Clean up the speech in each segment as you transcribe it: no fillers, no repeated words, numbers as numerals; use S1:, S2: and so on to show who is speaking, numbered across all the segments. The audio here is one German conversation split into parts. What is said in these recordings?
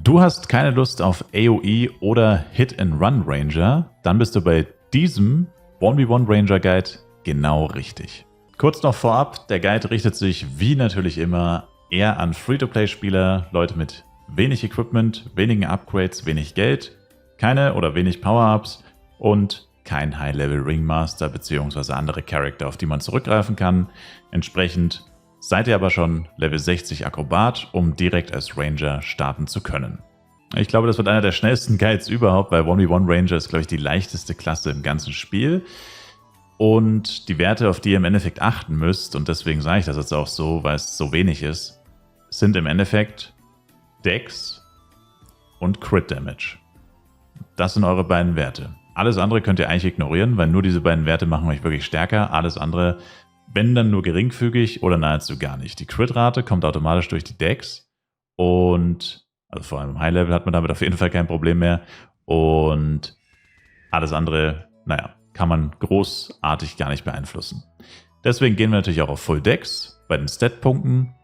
S1: Du hast keine Lust auf AoE oder Hit-and-Run Ranger? Dann bist du bei diesem 1v1 Ranger Guide genau richtig. Kurz noch vorab, der Guide richtet sich wie natürlich immer eher an Free-to-Play-Spieler, Leute mit wenig Equipment, wenigen Upgrades, wenig Geld, keine oder wenig Power-Ups und kein High-Level Ringmaster bzw. andere Charakter, auf die man zurückgreifen kann. Entsprechend seid ihr aber schon Level 60 Akrobat, um direkt als Ranger starten zu können. Ich glaube, das wird einer der schnellsten Guides überhaupt, weil 1v1 Ranger ist, glaube ich, die leichteste Klasse im ganzen Spiel. Und die Werte, auf die ihr im Endeffekt achten müsst, und deswegen sage ich das jetzt auch so, weil es so wenig ist, sind im Endeffekt Dex und Crit Damage. Das sind eure beiden Werte. Alles andere könnt ihr eigentlich ignorieren, weil nur diese beiden Werte machen euch wirklich stärker. Alles andere, wenn dann nur geringfügig oder nahezu gar nicht. Die Crit-Rate kommt automatisch durch die Dex und, also vor allem im High-Level hat man damit auf jeden Fall kein Problem mehr. Und alles andere, naja, kann man großartig gar nicht beeinflussen. Deswegen gehen wir natürlich auch auf Full Dex bei den Stat-Punkten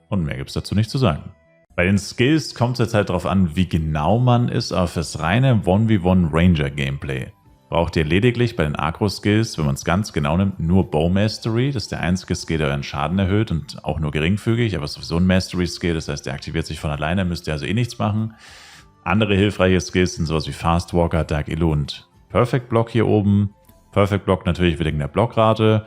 S1: und mehr gibt es dazu nicht zu sagen. Bei den Skills kommt es jetzt halt darauf an, wie genau man ist, aber fürs reine 1v1 Ranger Gameplay braucht ihr lediglich bei den Agro-Skills, wenn man es ganz genau nimmt, nur Bow Mastery. Das ist der einzige Skill, der euren Schaden erhöht und auch nur geringfügig, aber es ist sowieso ein Mastery-Skill, das heißt, der aktiviert sich von alleine, müsst ihr also eh nichts machen. Andere hilfreiche Skills sind sowas wie Fast Walker, Dark Illu und Perfect Block hier oben. Perfect Block natürlich wegen der Blockrate.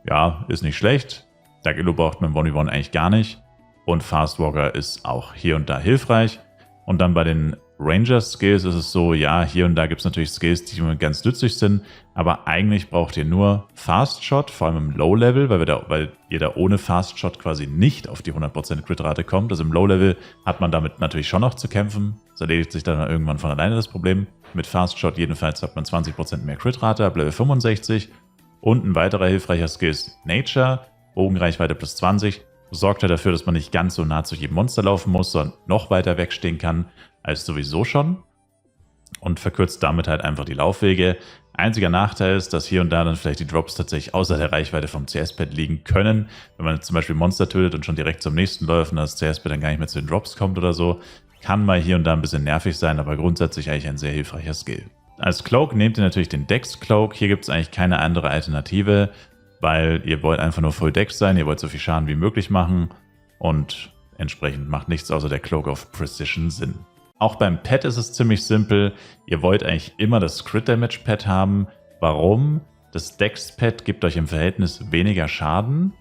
S1: Ja, ist nicht schlecht. Dark Illu braucht man im 1v1 eigentlich gar nicht. Und Fast Walker ist auch hier und da hilfreich. Und dann bei den Ranger-Skills ist es so, ja, hier und da gibt es natürlich Skills, die ganz nützlich sind, aber eigentlich braucht ihr nur Fast Shot, vor allem im Low-Level, weil ihr da ohne Fast Shot quasi nicht auf die 100% Crit-Rate kommt. Also im Low-Level hat man damit natürlich schon noch zu kämpfen. Das erledigt sich dann irgendwann von alleine das Problem. Mit Fast Shot jedenfalls hat man 20% mehr Crit-Rate ab Level 65. Und ein weiterer hilfreicher Skill ist Nature, Bogenreichweite plus 20. Sorgt ja dafür, dass man nicht ganz so nah zu jedem Monster laufen muss, sondern noch weiter wegstehen kann als sowieso schon. Und verkürzt damit halt einfach die Laufwege. Einziger Nachteil ist, dass hier und da dann vielleicht die Drops tatsächlich außer der Reichweite vom CS-Pad liegen können. Wenn man zum Beispiel Monster tötet und schon direkt zum nächsten läuft und das CS-Pad dann gar nicht mehr zu den Drops kommt oder so, kann mal hier und da ein bisschen nervig sein, aber grundsätzlich eigentlich ein sehr hilfreicher Skill. Als Cloak nehmt ihr natürlich den Dex Cloak. Hier gibt es eigentlich keine andere Alternative, weil ihr wollt einfach nur Full Dex sein, ihr wollt so viel Schaden wie möglich machen und entsprechend macht nichts außer der Cloak of Precision Sinn. Auch beim Pad ist es ziemlich simpel, ihr wollt eigentlich immer das Crit Damage Pad haben. Warum? Das Dex Pad gibt euch im Verhältnis weniger Schaden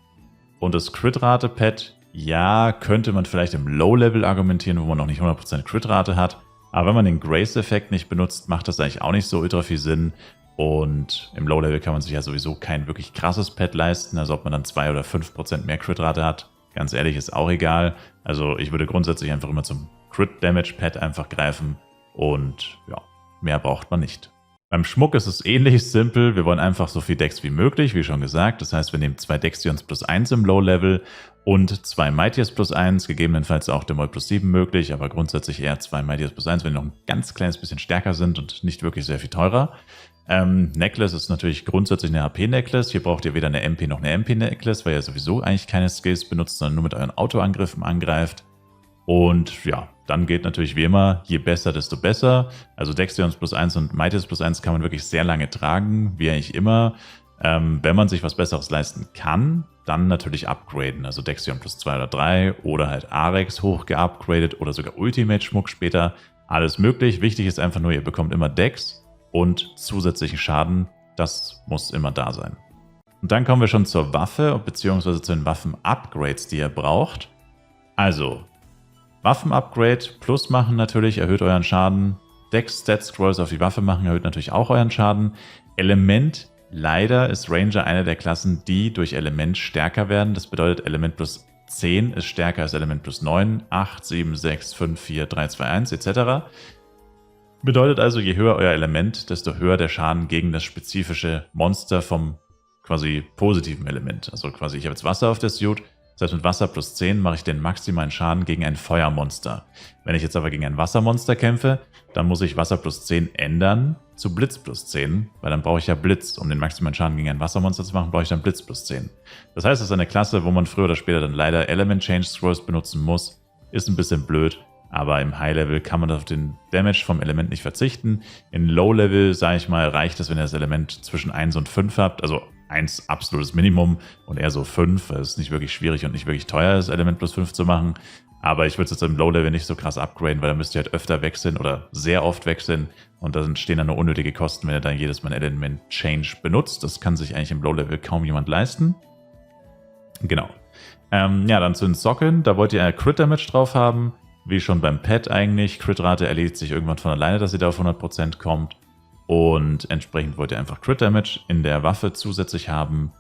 S1: und das Crit Rate Pad, ja, könnte man vielleicht im Low-Level argumentieren, wo man noch nicht 100% Crit Rate hat, aber wenn man den Grace Effekt nicht benutzt, macht das eigentlich auch nicht so ultra viel Sinn. Und im Low-Level kann man sich ja sowieso kein wirklich krasses Pad leisten, also ob man dann 2 oder 5% mehr Crit-Rate hat, ganz ehrlich, ist auch egal. Also ich würde grundsätzlich einfach immer zum Crit-Damage-Pad einfach greifen und ja, mehr braucht man nicht. Beim Schmuck ist es ähnlich simpel, wir wollen einfach so viel Dex wie möglich, wie schon gesagt. Das heißt, wir nehmen 2 Dextions plus 1 im Low-Level und 2 Mightiers plus 1, gegebenenfalls auch Demol plus 7 möglich, aber grundsätzlich eher 2 Mightiers plus 1, wenn die noch ein ganz kleines bisschen stärker sind und nicht wirklich sehr viel teurer. Necklace ist natürlich grundsätzlich eine HP-Necklace. Hier braucht ihr weder eine MP noch eine MP-Necklace, weil ihr sowieso eigentlich keine Skills benutzt, sondern nur mit euren Autoangriffen angreift. Und ja, dann geht natürlich wie immer, je besser, desto besser. Also Dextions plus 1 und Mightiers plus 1 kann man wirklich sehr lange tragen, wie eigentlich immer. Wenn man sich was Besseres leisten kann, dann natürlich upgraden. Also Dexion plus 2 oder 3 oder halt Arex hoch geupgradet oder sogar Ultimate-Schmuck später. Alles möglich. Wichtig ist einfach nur, ihr bekommt immer Dex und zusätzlichen Schaden, das muss immer da sein. Und dann kommen wir schon zur Waffe, beziehungsweise zu den Waffen-Upgrades, die ihr braucht. Also, Waffen-Upgrade plus machen natürlich, erhöht euren Schaden. Dex-Stat-Scrolls auf die Waffe machen, erhöht natürlich auch euren Schaden. Element, leider ist Ranger eine der Klassen, die durch Element stärker werden. Das bedeutet, Element plus 10 ist stärker als Element plus 9, 8, 7, 6, 5, 4, 3, 2, 1 etc. Bedeutet also, je höher euer Element, desto höher der Schaden gegen das spezifische Monster vom quasi positiven Element. Also quasi, ich habe jetzt Wasser auf der Suit, das heißt mit Wasser plus 10 mache ich den maximalen Schaden gegen ein Feuermonster. Wenn ich jetzt aber gegen ein Wassermonster kämpfe, dann muss ich Wasser plus 10 ändern zu Blitz plus 10, weil dann brauche ich ja Blitz. Um den maximalen Schaden gegen ein Wassermonster zu machen, brauche ich dann Blitz plus 10. Das heißt, es ist eine Klasse, wo man früher oder später dann leider Element Change Scrolls benutzen muss. Ist ein bisschen blöd, aber im High-Level kann man auf den Damage vom Element nicht verzichten. In Low-Level, sage ich mal, reicht es, wenn ihr das Element zwischen 1 und 5 habt, also 1 absolutes Minimum und eher so 5, weil es nicht wirklich schwierig und nicht wirklich teuer ist, Element plus 5 zu machen. Aber ich würde es jetzt im Low-Level nicht so krass upgraden, weil da müsst ihr halt öfter wechseln oder sehr oft wechseln und da entstehen dann nur unnötige Kosten, wenn ihr dann jedes Mal ein Element Change benutzt. Das kann sich eigentlich im Low-Level kaum jemand leisten. Genau. Ja, dann zu den Sockeln. Da wollt ihr Crit-Damage drauf haben, wie schon beim Pet eigentlich. Crit-Rate erledigt sich irgendwann von alleine, dass ihr da auf 100% kommt. Und entsprechend wollt ihr einfach Crit-Damage in der Waffe zusätzlich haben.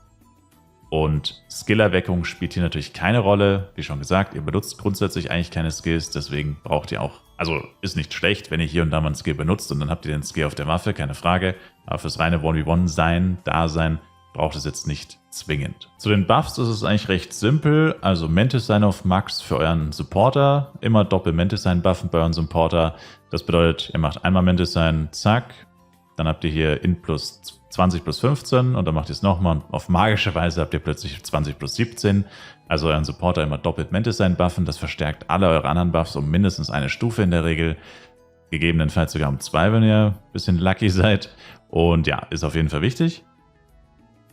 S1: Und Skill-Erweckung spielt hier natürlich keine Rolle. Wie schon gesagt, ihr benutzt grundsätzlich eigentlich keine Skills, deswegen braucht ihr auch, also ist nicht schlecht, wenn ihr hier und da mal einen Skill benutzt und dann habt ihr den Skill auf der Waffe, keine Frage. Aber fürs reine 1v1 Dasein, braucht es jetzt nicht zwingend. Zu den Buffs ist es eigentlich recht simpel. Also Mantis Sign auf Max für euren Supporter. Immer Doppel Mantis Sign buffen bei euren Supporter. Das bedeutet, ihr macht einmal Mantis Sign, zack. Dann habt ihr hier in plus 20 plus 15 und dann macht ihr es nochmal und auf magische Weise habt ihr plötzlich 20 plus 17. Also euren Supporter immer doppelt Mantis Sign buffen. Das verstärkt alle eure anderen Buffs um mindestens eine Stufe in der Regel. Gegebenenfalls sogar um 2, wenn ihr ein bisschen lucky seid. Und ja, ist auf jeden Fall wichtig.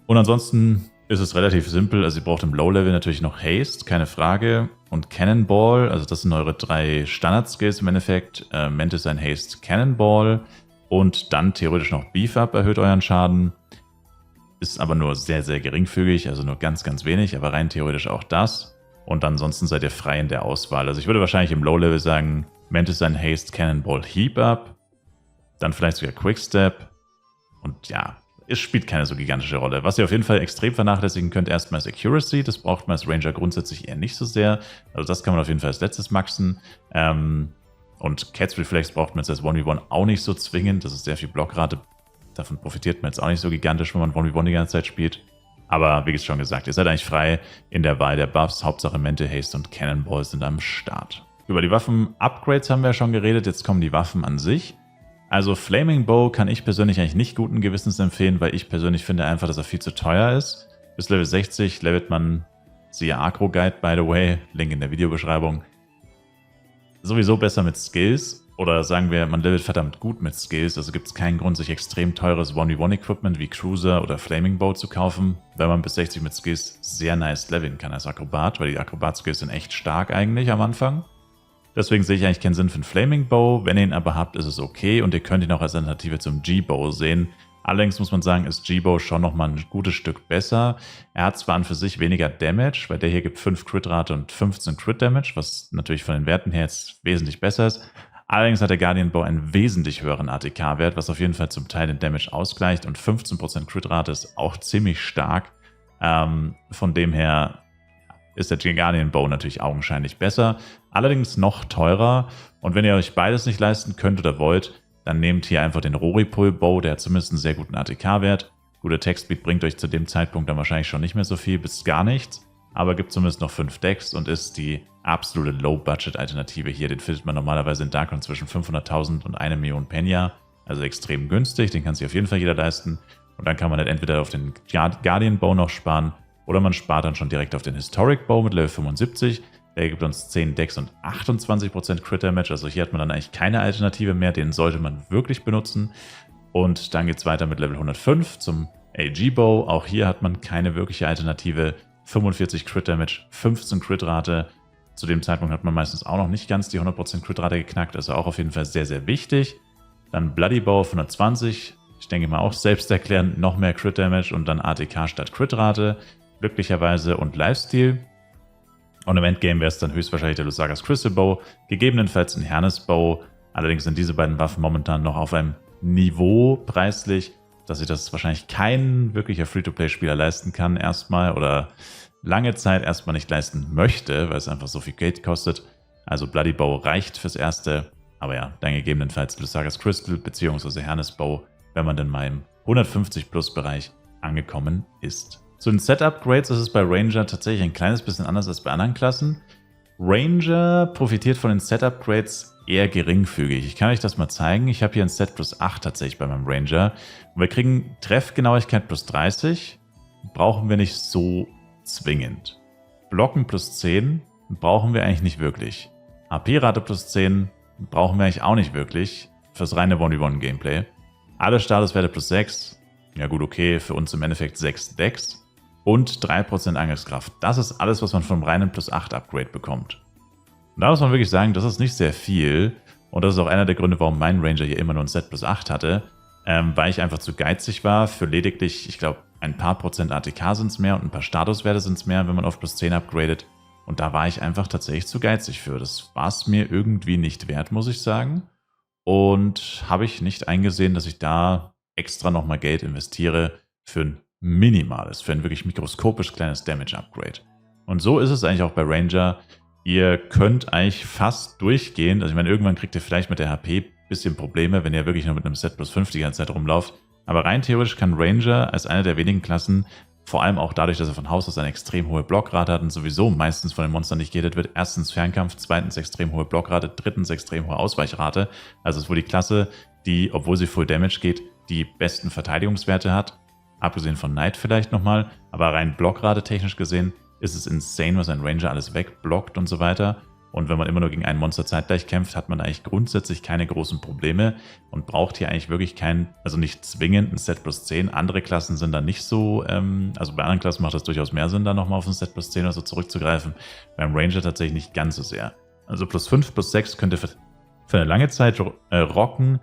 S1: Und ansonsten ist es relativ simpel. Also ihr braucht im Low-Level natürlich noch Haste, keine Frage. Und Cannonball, also das sind eure 3 Standard-Skills im Endeffekt. Mantis Sign, Haste, Cannonball. Und dann theoretisch noch Beef Up erhöht euren Schaden. Ist aber nur sehr, sehr geringfügig, also nur ganz, ganz wenig, aber rein theoretisch auch das. Und ansonsten seid ihr frei in der Auswahl. Also ich würde wahrscheinlich im Low-Level sagen, Mantis Sign, Haste, Cannonball, Heap Up. Dann vielleicht sogar Quickstep. Und ja, es spielt keine so gigantische Rolle. Was ihr auf jeden Fall extrem vernachlässigen könnt, erstmal ist Accuracy. Das braucht man als Ranger grundsätzlich eher nicht so sehr. Also das kann man auf jeden Fall als letztes maxen. Und Cat's Reflex braucht man jetzt als 1v1 auch nicht so zwingend. Das ist sehr viel Blockrate. Davon profitiert man jetzt auch nicht so gigantisch, wenn man 1v1 die ganze Zeit spielt. Aber wie schon gesagt, ihr seid eigentlich frei in der Wahl der Buffs. Hauptsache Mente, Haste und Cannonball sind am Start. Über die Waffen-Upgrades haben wir ja schon geredet. Jetzt kommen die Waffen an sich. Also Flaming Bow kann ich persönlich eigentlich nicht guten Gewissens empfehlen, weil ich persönlich finde einfach, dass er viel zu teuer ist. Bis Level 60 levelt man, siehe Agro Guide by the way, Link in der Videobeschreibung, sowieso besser mit Skills. Oder sagen wir, man levelt verdammt gut mit Skills. Also gibt es keinen Grund, sich extrem teures 1v1-Equipment wie Cruiser oder Flaming Bow zu kaufen, weil man bis 60 mit Skills sehr nice leveln kann als Akrobat, weil die Akrobat-Skills sind echt stark eigentlich am Anfang. Deswegen sehe ich eigentlich keinen Sinn für einen Flaming Bow. Wenn ihr ihn aber habt, ist es okay und ihr könnt ihn auch als Alternative zum G-Bow sehen. Allerdings muss man sagen, ist G-Bow schon nochmal ein gutes Stück besser. Er hat zwar an für sich weniger Damage, weil der hier gibt 5 Crit-Rate und 15 Crit-Damage, was natürlich von den Werten her jetzt wesentlich besser ist. Allerdings hat der Guardian Bow einen wesentlich höheren ATK-Wert, was auf jeden Fall zum Teil den Damage ausgleicht und 15% Crit-Rate ist auch ziemlich stark. Von dem her ist der Guardian Bow natürlich augenscheinlich besser, allerdings noch teurer. Und wenn ihr euch beides nicht leisten könnt oder wollt, dann nehmt hier einfach den Roripul Bow, der hat zumindest einen sehr guten ATK-Wert. Guter Textspeed bringt euch zu dem Zeitpunkt dann wahrscheinlich schon nicht mehr so viel, bis gar nichts, aber gibt zumindest noch 5 Decks und ist die absolute Low-Budget-Alternative hier. Den findet man normalerweise in Darkon zwischen 500.000 und 1 Million Penya, also extrem günstig, den kann sich auf jeden Fall jeder leisten. Und dann kann man halt entweder auf den Guardian Bow noch sparen, oder man spart dann schon direkt auf den Historic Bow mit Level 75. Der gibt uns 10 Decks und 28% Crit Damage. Also hier hat man dann eigentlich keine Alternative mehr. Den sollte man wirklich benutzen. Und dann geht es weiter mit Level 105 zum AG Bow. Auch hier hat man keine wirkliche Alternative. 45 Crit Damage, 15 Crit Rate. Zu dem Zeitpunkt hat man meistens auch noch nicht ganz die 100% Crit Rate geknackt. Also auch auf jeden Fall sehr, sehr wichtig. Dann Bloody Bow auf 120. Ich denke mal auch selbsterklärend noch mehr Crit Damage und dann ATK statt Crit Rate. Glücklicherweise und Lifesteal. Und im Endgame wäre es dann höchstwahrscheinlich der Lusagas Crystal Bow, gegebenenfalls ein Hernes Bow. Allerdings sind diese beiden Waffen momentan noch auf einem Niveau preislich, dass sich das wahrscheinlich kein wirklicher Free-to-Play-Spieler leisten kann erstmal oder lange Zeit erstmal nicht leisten möchte, weil es einfach so viel Geld kostet. Also Bloody Bow reicht fürs Erste, aber ja, dann gegebenenfalls Lusagas Crystal bzw. Hernes Bow, wenn man dann mal im 150-Plus-Bereich angekommen ist. Zu den Set-Upgrades ist es bei Ranger tatsächlich ein kleines bisschen anders als bei anderen Klassen. Ranger profitiert von den Set-Upgrades eher geringfügig. Ich kann euch das mal zeigen. Ich habe hier ein Set plus 8 tatsächlich bei meinem Ranger. Und wir kriegen Treffgenauigkeit plus 30. Brauchen wir nicht so zwingend. Blocken plus 10 brauchen wir eigentlich nicht wirklich. HP-Rate plus 10 brauchen wir eigentlich auch nicht wirklich fürs reine 1v1-Gameplay. Alle Statuswerte plus 6, ja gut, okay, für uns im Endeffekt 6 Dex und 3% Angriffskraft. Das ist alles, was man vom reinen plus 8 Upgrade bekommt. Und da muss man wirklich sagen, das ist nicht sehr viel und das ist auch einer der Gründe, warum mein Ranger hier immer nur ein Set plus 8 hatte, weil ich einfach zu geizig war für lediglich, ich glaube, ein paar Prozent ATK sind es mehr und ein paar Statuswerte sind es mehr, wenn man auf plus 10 upgradet. Und da war ich einfach tatsächlich zu geizig für. Das war es mir irgendwie nicht wert, muss ich sagen. Und habe ich nicht eingesehen, dass ich da extra nochmal Geld investiere für ein minimales, für ein wirklich mikroskopisch kleines Damage-Upgrade. Und so ist es eigentlich auch bei Ranger. Ihr könnt eigentlich fast durchgehen, also ich meine, irgendwann kriegt ihr vielleicht mit der HP ein bisschen Probleme, wenn ihr wirklich nur mit einem Set plus 5 die ganze Zeit rumlauft. Aber rein theoretisch kann Ranger als eine der wenigen Klassen, vor allem auch dadurch, dass er von Haus aus eine extrem hohe Blockrate hat und sowieso meistens von den Monstern nicht gehittet wird. Erstens Fernkampf, zweitens extrem hohe Blockrate, drittens extrem hohe Ausweichrate. Also ist wohl die Klasse, die, obwohl sie Full Damage geht, die besten Verteidigungswerte hat. Abgesehen von Knight vielleicht nochmal, aber rein Blockrate technisch gesehen ist es insane, was ein Ranger alles wegblockt und so weiter. Und wenn man immer nur gegen einen Monster zeitgleich kämpft, hat man eigentlich grundsätzlich keine großen Probleme und braucht hier eigentlich wirklich also nicht zwingend ein Set plus 10. Andere Klassen sind da nicht so, also bei anderen Klassen macht das durchaus mehr Sinn, da nochmal auf ein Set plus 10 oder so zurückzugreifen. Beim Ranger tatsächlich nicht ganz so sehr. Also plus 5, plus 6 könnte für eine lange Zeit rocken.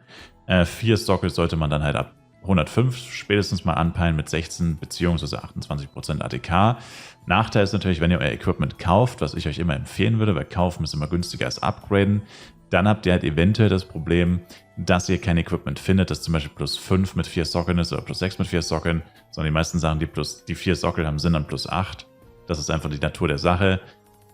S1: 4 Sockel sollte man dann halt ab 105 spätestens mal anpeilen mit 16 bzw. 28% ATK. Nachteil ist natürlich, wenn ihr euer Equipment kauft, was ich euch immer empfehlen würde, weil kaufen ist immer günstiger als upgraden, dann habt ihr halt eventuell das Problem, dass ihr kein Equipment findet, das zum Beispiel plus 5 mit 4 Sockeln ist oder plus 6 mit 4 Sockeln, sondern die meisten sagen, die 4 Sockel haben Sinn dann plus 8. Das ist einfach die Natur der Sache.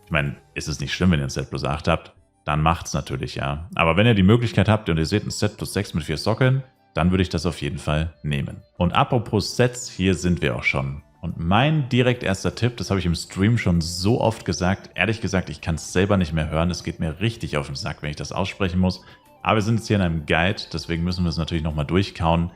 S1: Ich meine, ist es nicht schlimm, wenn ihr ein Set plus 8 habt, dann macht es natürlich, ja. Aber wenn ihr die Möglichkeit habt und ihr seht ein Set plus 6 mit 4 Sockeln, dann würde ich das auf jeden Fall nehmen. Und apropos Sets, hier sind wir auch schon. Und mein direkt erster Tipp, das habe ich im Stream schon so oft gesagt, ehrlich gesagt, ich kann es selber nicht mehr hören, es geht mir richtig auf den Sack, wenn ich das aussprechen muss. Aber wir sind jetzt hier in einem Guide, deswegen müssen wir es natürlich nochmal durchkauen.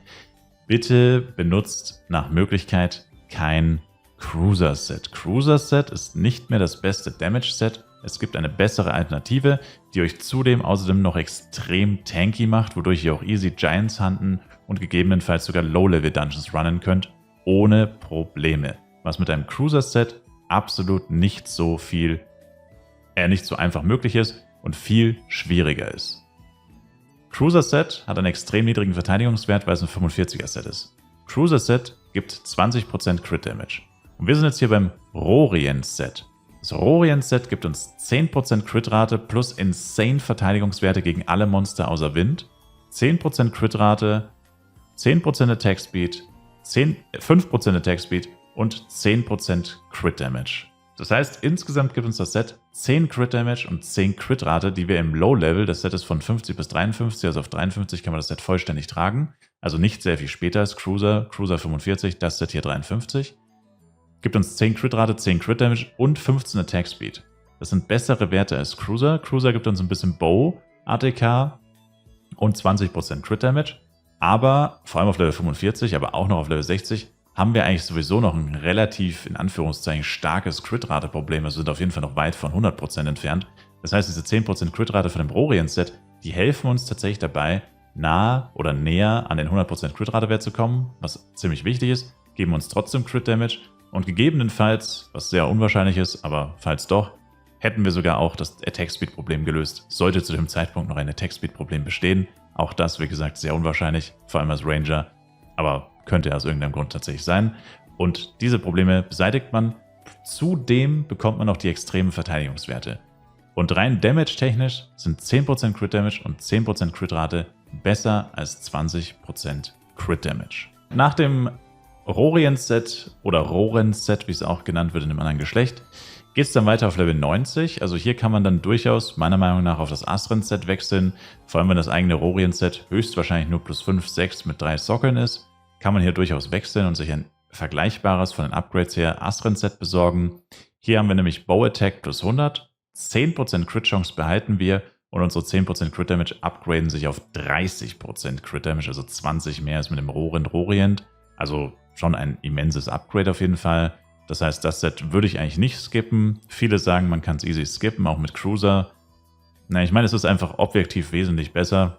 S1: Bitte benutzt nach Möglichkeit kein Cruiser-Set. Cruiser-Set ist nicht mehr das beste Damage-Set. Es gibt eine bessere Alternative, die euch zudem außerdem noch extrem tanky macht, wodurch ihr auch easy Giants hunten und gegebenenfalls sogar Low-Level-Dungeons runnen könnt, ohne Probleme. Was mit einem Cruiser-Set absolut nicht so einfach möglich ist und viel schwieriger ist. Cruiser-Set hat einen extrem niedrigen Verteidigungswert, weil es ein 45er-Set ist. Cruiser-Set gibt 20% Crit-Damage. Und wir sind jetzt hier beim Rorient-Set. Das Rorient-Set gibt uns 10% Crit-Rate plus insane Verteidigungswerte gegen alle Monster außer Wind, 10% Crit-Rate, 10% Attack-Speed, 5% Attack-Speed und 10% Crit-Damage. Das heißt, insgesamt gibt uns das Set 10 Crit-Damage und 10 Crit-Rate, die wir im Low-Level, das Set ist von 50 bis 53, also auf 53 kann man das Set vollständig tragen, also nicht sehr viel später als Cruiser 45, das Set hier 53. Gibt uns 10 Crit-Rate, 10 Crit-Damage und 15 Attack-Speed. Das sind bessere Werte als Cruiser. Cruiser gibt uns ein bisschen Bow, ATK und 20% Crit-Damage. Aber, vor allem auf Level 45, aber auch noch auf Level 60, haben wir eigentlich sowieso noch ein relativ, in Anführungszeichen, starkes Crit-Rate-Problem. Also sind auf jeden Fall noch weit von 100% entfernt. Das heißt, diese 10% Crit-Rate von dem Rorient-Set, die helfen uns tatsächlich dabei, nahe oder näher an den 100% Crit-Rate-Wert zu kommen, was ziemlich wichtig ist, geben uns trotzdem Crit-Damage. Und gegebenenfalls, was sehr unwahrscheinlich ist, aber falls doch, hätten wir sogar auch das Attack-Speed-Problem gelöst. Sollte zu dem Zeitpunkt noch ein Attack-Speed-Problem bestehen. Auch das, wie gesagt, sehr unwahrscheinlich, vor allem als Ranger, aber könnte ja aus irgendeinem Grund tatsächlich sein. Und diese Probleme beseitigt man. Zudem bekommt man noch die extremen Verteidigungswerte. Und rein Damage-technisch sind 10% Crit-Damage und 10% Crit-Rate besser als 20% Crit-Damage. Nach dem Rorient-Set oder Rorent-Set, wie es auch genannt wird in einem anderen Geschlecht, geht es dann weiter auf Level 90. Also hier kann man dann durchaus meiner Meinung nach auf das Astren-Set wechseln. Vor allem wenn das eigene Rorient-Set höchstwahrscheinlich nur plus 5, 6 mit 3 Sockeln ist, kann man hier durchaus wechseln und sich ein vergleichbares von den Upgrades her Astren-Set besorgen. Hier haben wir nämlich Bow Attack plus 100, 10% Crit-Chance behalten wir und unsere 10% Crit-Damage upgraden sich auf 30% Crit-Damage, also 20 mehr als mit dem Rorient. Also schon ein immenses Upgrade auf jeden Fall. Das heißt, das Set würde ich eigentlich nicht skippen. Viele sagen, man kann es easy skippen, auch mit Cruiser. Na, ich meine, es ist einfach objektiv wesentlich besser.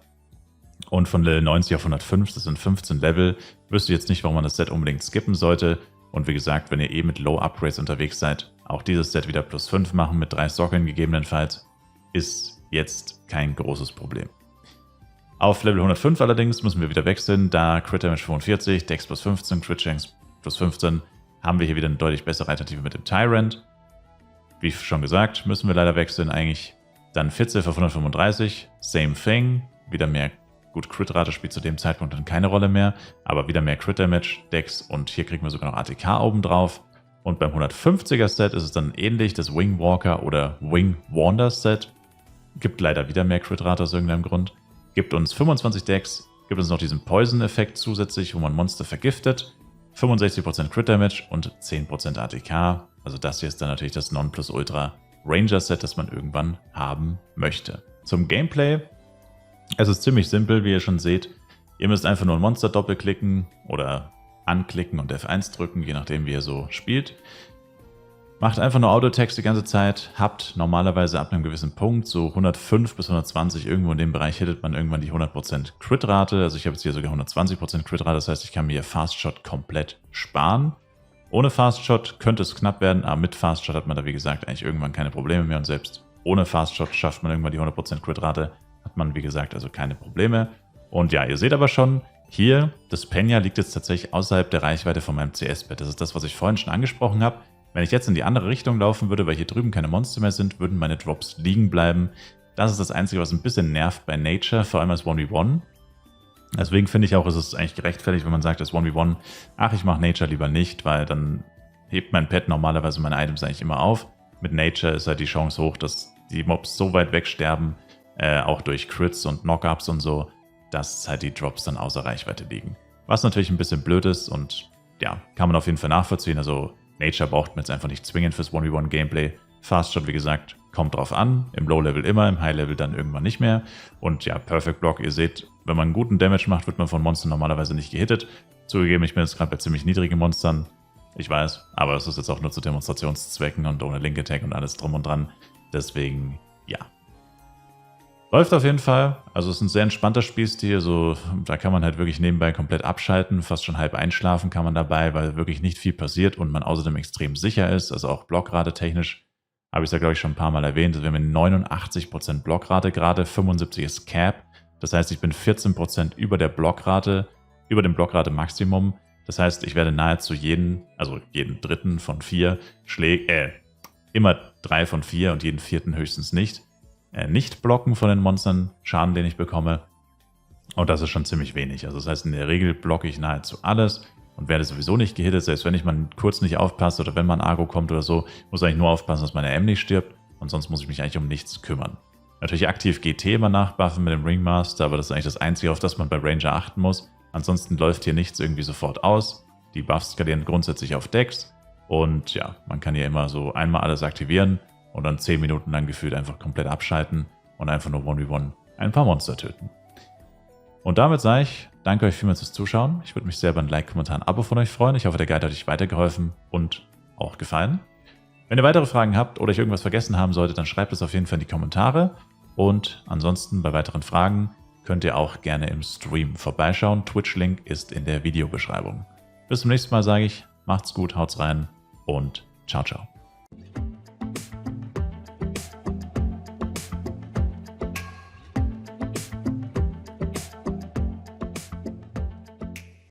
S1: Und von Level 90 auf 105, das sind 15 Level, wüsste ich jetzt nicht, warum man das Set unbedingt skippen sollte. Und wie gesagt, wenn ihr eh mit Low Upgrades unterwegs seid, auch dieses Set wieder plus 5 machen mit 3 Sockeln gegebenenfalls, ist jetzt kein großes Problem. Auf Level 105 allerdings müssen wir wieder wechseln, da Crit Damage 45, Dex plus 15, Crit Chance plus 15, haben wir hier wieder eine deutlich bessere Alternative mit dem Tyrant. Wie schon gesagt, müssen wir leider wechseln eigentlich. Dann Fitzelf auf 135, same thing, wieder mehr. Gut, Crit-Rate spielt zu dem Zeitpunkt dann keine Rolle mehr, aber wieder mehr Crit-Damage, Dex und hier kriegen wir sogar noch ATK oben drauf. Und beim 150er Set ist es dann ähnlich, das Wing Walker oder Wing Wander Set. Gibt leider wieder mehr Crit-Rate aus irgendeinem Grund. Gibt uns 25 Dex, gibt uns noch diesen Poison-Effekt zusätzlich, wo man Monster vergiftet. 65% Crit-Damage und 10% ATK. Also das hier ist dann natürlich das Nonplusultra Ranger-Set, das man irgendwann haben möchte. Zum Gameplay. Es ist ziemlich simpel, wie ihr schon seht. Ihr müsst einfach nur ein Monster doppelklicken oder anklicken und F1 drücken, je nachdem wie ihr so spielt. Macht einfach nur Auto-Text die ganze Zeit, habt normalerweise ab einem gewissen Punkt, so 105 bis 120, irgendwo in dem Bereich hittet man irgendwann die 100% Crit-Rate. Also ich habe jetzt hier sogar 120% Crit-Rate, das heißt, ich kann mir Fast Shot komplett sparen. Ohne Fast Shot könnte es knapp werden, aber mit Fast Shot hat man da wie gesagt eigentlich irgendwann keine Probleme mehr und selbst ohne Fast Shot schafft man irgendwann die 100% Crit-Rate. Hat man, wie gesagt, also keine Probleme. Und ja, ihr seht aber schon, hier, das Penya liegt jetzt tatsächlich außerhalb der Reichweite von meinem CS-Bett. Das ist das, was ich vorhin schon angesprochen habe. Wenn ich jetzt in die andere Richtung laufen würde, weil hier drüben keine Monster mehr sind, würden meine Drops liegen bleiben. Das ist das Einzige, was ein bisschen nervt bei Nature, vor allem als 1v1. Deswegen finde ich auch, ist es eigentlich gerechtfertigt, wenn man sagt, als 1v1, ach, ich mache Nature lieber nicht, weil dann hebt mein Pet normalerweise meine Items eigentlich immer auf. Mit Nature ist halt die Chance hoch, dass die Mobs so weit wegsterben, auch durch Crits und Knockups und so, dass halt die Drops dann außer Reichweite liegen. Was natürlich ein bisschen blöd ist und ja, kann man auf jeden Fall nachvollziehen. Also Nature braucht man jetzt einfach nicht zwingend fürs 1v1 Gameplay. Fast Shot, wie gesagt, kommt drauf an. Im Low-Level immer, im High-Level dann irgendwann nicht mehr. Und ja, Perfect Block, ihr seht, wenn man einen guten Damage macht, wird man von Monstern normalerweise nicht gehittet. Zugegeben, ich bin jetzt gerade bei ziemlich niedrigen Monstern. Ich weiß, aber das ist jetzt auch nur zu Demonstrationszwecken und ohne Link Attack und alles drum und dran. Deswegen, ja. Läuft auf jeden Fall. Also es ist ein sehr entspannter Spielstil. So, da kann man halt wirklich nebenbei komplett abschalten. Fast schon halb einschlafen kann man dabei, weil wirklich nicht viel passiert und man außerdem extrem sicher ist. Also auch Blockrate technisch habe ich es ja, glaube ich, schon ein paar Mal erwähnt. Wir haben 89% Blockrate gerade, 75 ist Cap. Das heißt, ich bin 14% über der Blockrate, über dem Blockrate-Maximum. Das heißt, ich werde nahezu jeden dritten von 4 Schlägen, immer 3 von 4 und jeden vierten höchstens nicht blocken von den Monstern, Schaden, den ich bekomme. Und das ist schon ziemlich wenig. Also das heißt, in der Regel blocke ich nahezu alles und werde sowieso nicht gehittet. Selbst wenn ich mal kurz nicht aufpasse oder wenn mal ein Argo kommt oder so, muss ich eigentlich nur aufpassen, dass meine M nicht stirbt. Und sonst muss ich mich eigentlich um nichts kümmern. Natürlich aktiv GT immer nachbuffen mit dem Ringmaster, aber das ist eigentlich das Einzige, auf das man bei Ranger achten muss. Ansonsten läuft hier nichts irgendwie sofort aus. Die Buffs skalieren grundsätzlich auf Dex. Und ja, man kann hier immer so einmal alles aktivieren und dann 10 Minuten lang gefühlt einfach komplett abschalten und einfach nur 1v1 ein paar Monster töten. Und damit sage ich, danke euch vielmals fürs Zuschauen. Ich würde mich sehr über ein Like, Kommentar, ein Abo von euch freuen. Ich hoffe, der Guide hat euch weitergeholfen und auch gefallen. Wenn ihr weitere Fragen habt oder ich irgendwas vergessen haben sollte, dann schreibt es auf jeden Fall in die Kommentare. Und ansonsten bei weiteren Fragen könnt ihr auch gerne im Stream vorbeischauen. Twitch-Link ist in der Videobeschreibung. Bis zum nächsten Mal sage ich, macht's gut, haut's rein und ciao, ciao.